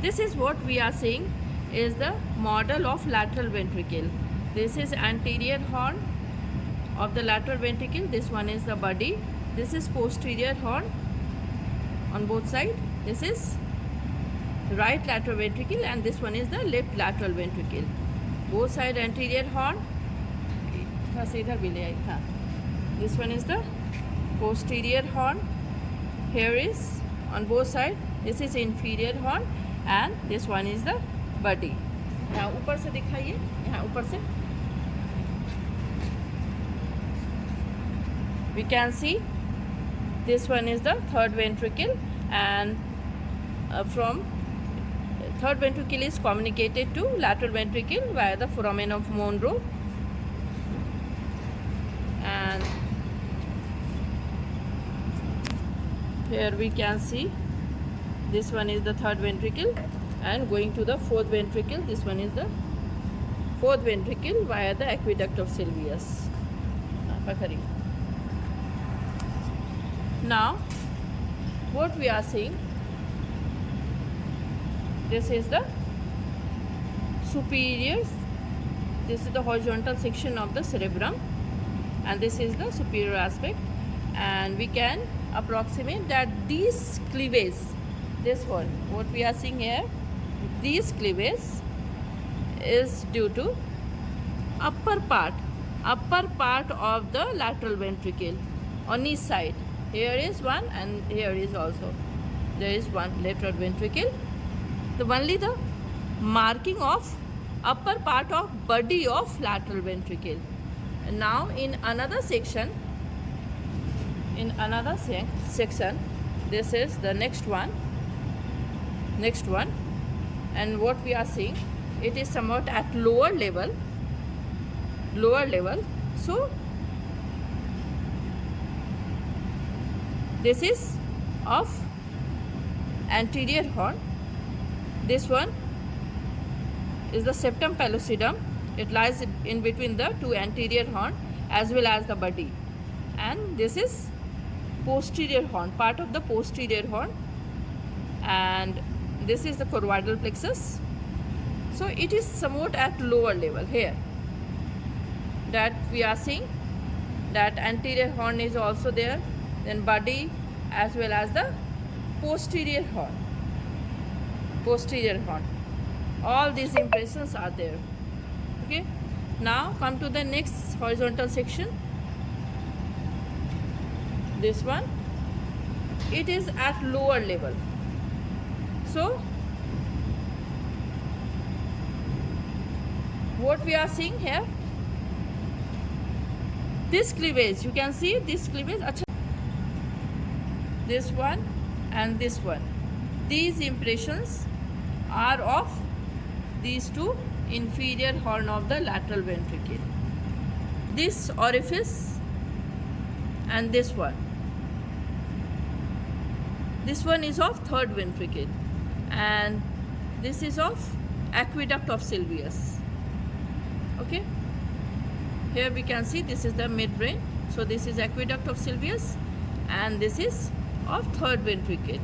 This is what we are seeing is the model of lateral ventricle. This is anterior horn of the lateral ventricle. This one is the body. This is posterior horn on both sides. This is right lateral ventricle and this one is the left lateral ventricle. Both side anterior horn. This one is the posterior horn. Here is on both sides. This is inferior horn and this one is the body. यहाँ ऊपर से दिखाइए, यहाँ ऊपर से. We can see this one is the third ventricle and from third ventricle is communicated to lateral ventricle via the foramen of Monro. And here we can see this one is the third ventricle and going to the fourth ventricle. This one is the fourth ventricle via the aqueduct of Sylvius. Now what we are seeing, this is the superior, this is the horizontal section of the cerebrum and this is the superior aspect, and we can approximate that these cleavage, this one what we are seeing here, these cleavage is due to upper part of the lateral ventricle on each side. Here is one and here is also there is one lateral ventricle. Only the marking of upper part of body of lateral ventricle. And now in another section, this is the next one, and what we are seeing, it is somewhat at lower level. So this is of anterior horn. This one is the septum pellucidum. It lies in between the two anterior horn as well as the body. And this is posterior horn, part of the posterior horn. And this is the choroidal plexus. So it is somewhat at lower level here. That we are seeing that anterior horn is also there. Then body as well as the posterior horn. All these impressions are there. Okay. Now come to the next horizontal section. This one, it is at lower level. So what we are seeing here, this cleavage, you can see this cleavage, this one and this one. These impressions are of these two inferior horn of the lateral ventricle. This orifice and this one. This one is of third ventricle and this is of aqueduct of Sylvius. Okay. Here we can see this is the midbrain. So this is aqueduct of Sylvius and this is of third ventricle.